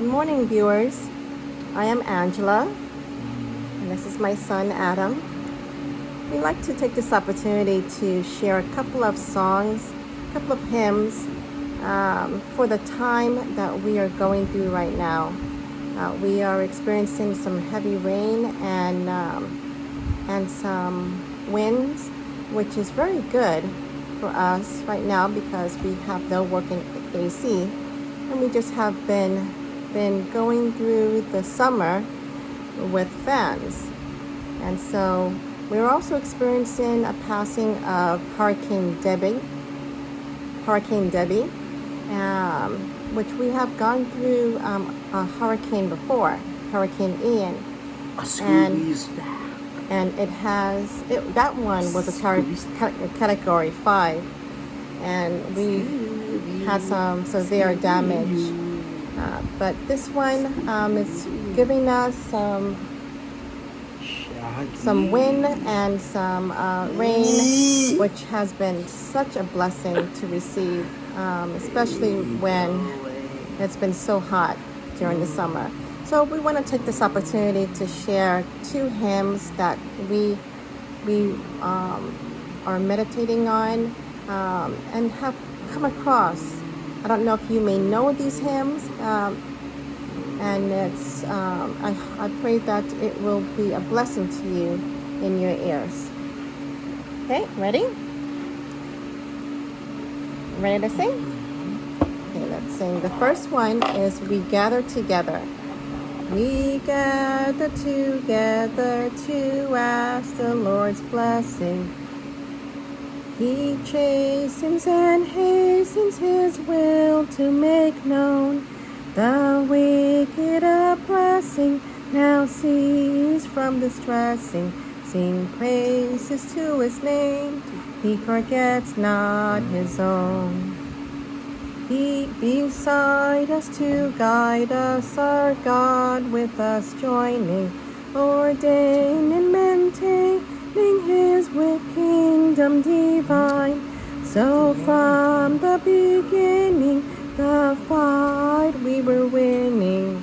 morning, viewers. I am Angela, and this is my son, Adam. We'd like to take this opportunity to share a couple of songs, a couple of hymns for the time that we are going through right now. We are experiencing some heavy rain and some winds, which is very good for us right now because we have no working AC, and we just have been going through the summer with fans. And so we're also experiencing a passing of Hurricane Debbie, which we have gone through a hurricane before, Hurricane Ian. And that one was a category 5, and we had some severe damage. But this one is giving us some wind and some rain, which has been such a blessing to receive, especially when it's been so hot during the summer. So we want to take this opportunity to share 2 hymns that we are meditating on and have come across. I don't know if you may know these hymns, and it's I pray that it will be a blessing to you in your ears. Okay, ready? Ready to sing? Okay, let's sing. The first one is We Gather Together. We gather together to ask the Lord's blessing. He chastens and hastens His will to make known. The wicked oppressing now cease from distressing. Sing praises to His name. He forgets not His own. He beside us to guide us, our God with us joining, ordaining and maintaining His kingdom divine. So from the beginning, the fight we were winning.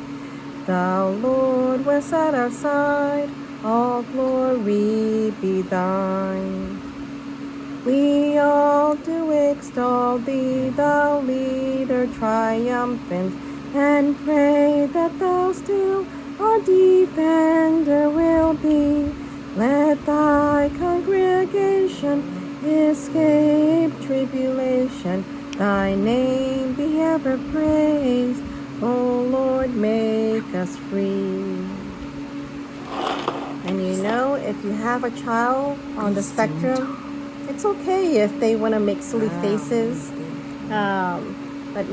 Thou, Lord, wast at our side, all glory be Thine. We all do extol Thee, Thou leader triumphant, and pray that Thou still our defender will be. Let Thy congregation escape tribulation. Thy name be ever praised. O Lord, make us free. And you know, if you have a child on the spectrum, it's okay if they want to make silly faces. But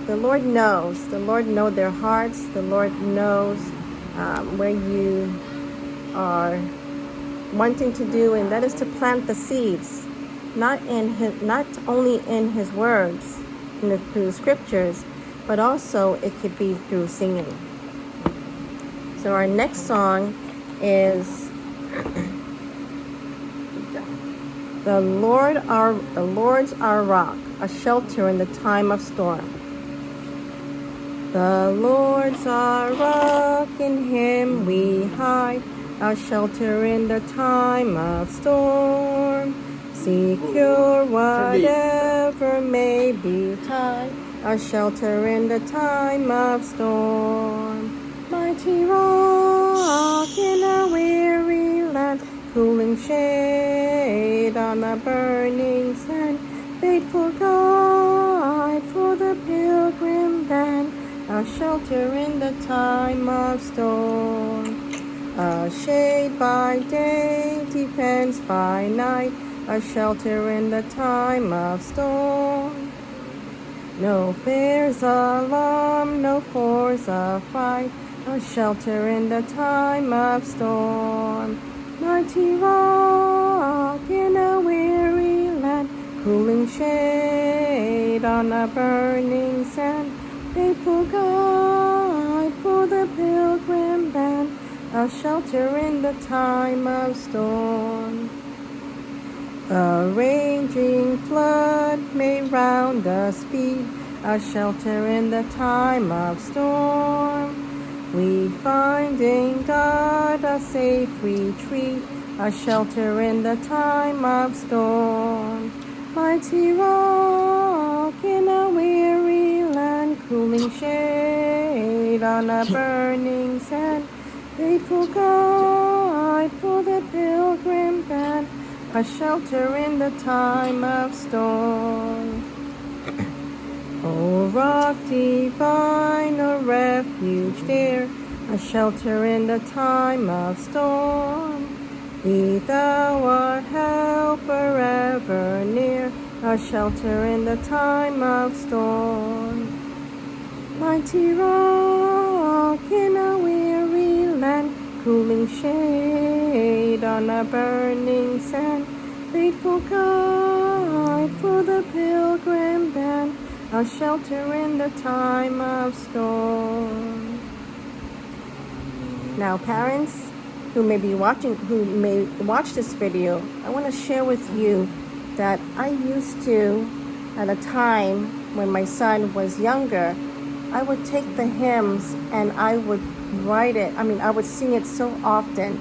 the Lord knows. The Lord knows their hearts. The Lord knows where you are wanting to do, and that is to plant the seeds, not only in His words, through the scriptures, but also it could be through singing. So our next song is The Lord's our rock, a shelter in the time of storm. The Lord's our rock, in Him we hide, a shelter in the time of storm. Secure whatever may betide, a shelter in the time of storm. Mighty rock in a weary land, cooling shade on a burning sand, faithful guide for the pilgrim band, a shelter in the time of storm. A shade by day, defense by night, a shelter in the time of storm. No fear's alarm, no force of fight, a shelter in the time of storm. Mighty rock in a weary land, cooling shade on a burning sand, faithful guide for the pilgrim band, a shelter in the time of storm. A raging flood may round us beat, a shelter in the time of storm. We find in God a safe retreat, a shelter in the time of storm. Mighty rock in a weary land, cooling shade on a burning sand, faithful guide for the pilgrim band, a shelter in the time of storm. O rock divine, a refuge dear, a shelter in the time of storm. Be thou our helper ever near, a shelter in the time of storm. Mighty rock in a weary land, cooling shade on a burning sand, faithful guide for the pilgrim band, a shelter in the time of storm. Now, parents who may watch this video, I want to share with you that I used to, at a time when my son was younger, I would take the hymns and I would I would sing it so often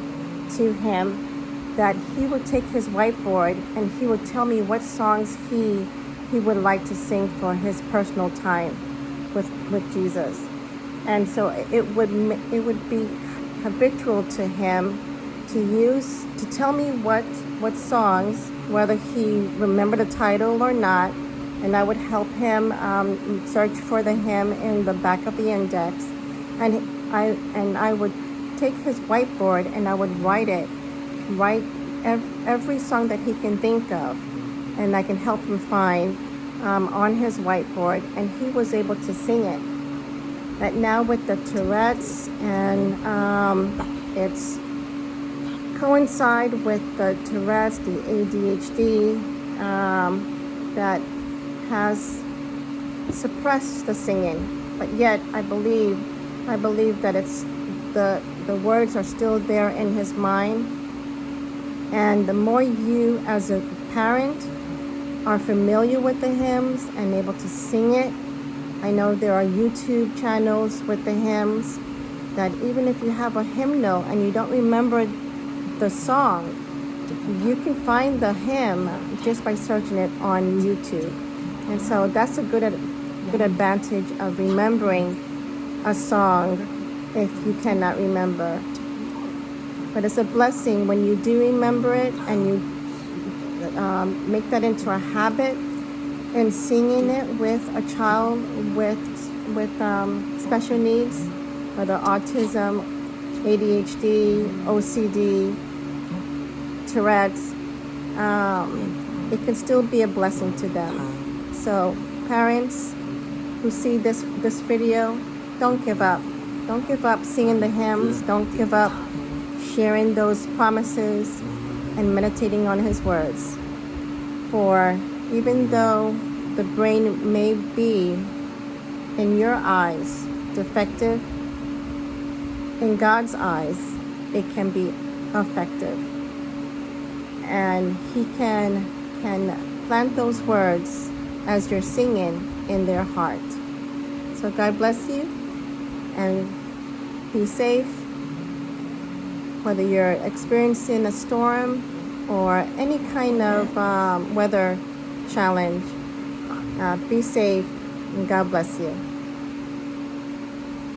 to him that he would take his whiteboard and he would tell me what songs he would like to sing for his personal time with Jesus. And so it would be habitual to him to tell me what songs, whether he remembered the title or not, and I would help him search for the hymn in the back of the index, and I would take his whiteboard and I would write every song that he can think of, and I can help him find on his whiteboard, and he was able to sing it. But now with the Tourette's and it's coincide with the Tourette's, the ADHD that has suppressed the singing, but yet I believe that it's the words are still there in his mind, and the more you as a parent are familiar with the hymns and able to sing it. I know there are YouTube channels with the hymns that even if you have a hymnal and you don't remember the song, you can find the hymn just by searching it on YouTube. And so that's a good advantage of remembering a song if you cannot remember. But it's a blessing when you do remember it and you make that into a habit and singing it with a child with special needs, whether autism, ADHD, OCD, Tourette's, it can still be a blessing to them. So parents who see this video, don't give up. Don't give up singing the hymns. Don't give up sharing those promises and meditating on his words. For even though the brain may be, in your eyes, defective, in God's eyes, it can be effective. And he can plant those words as you're singing in their heart. So God bless you, and be safe, whether you're experiencing a storm or any kind of weather challenge. Be safe, and God bless you.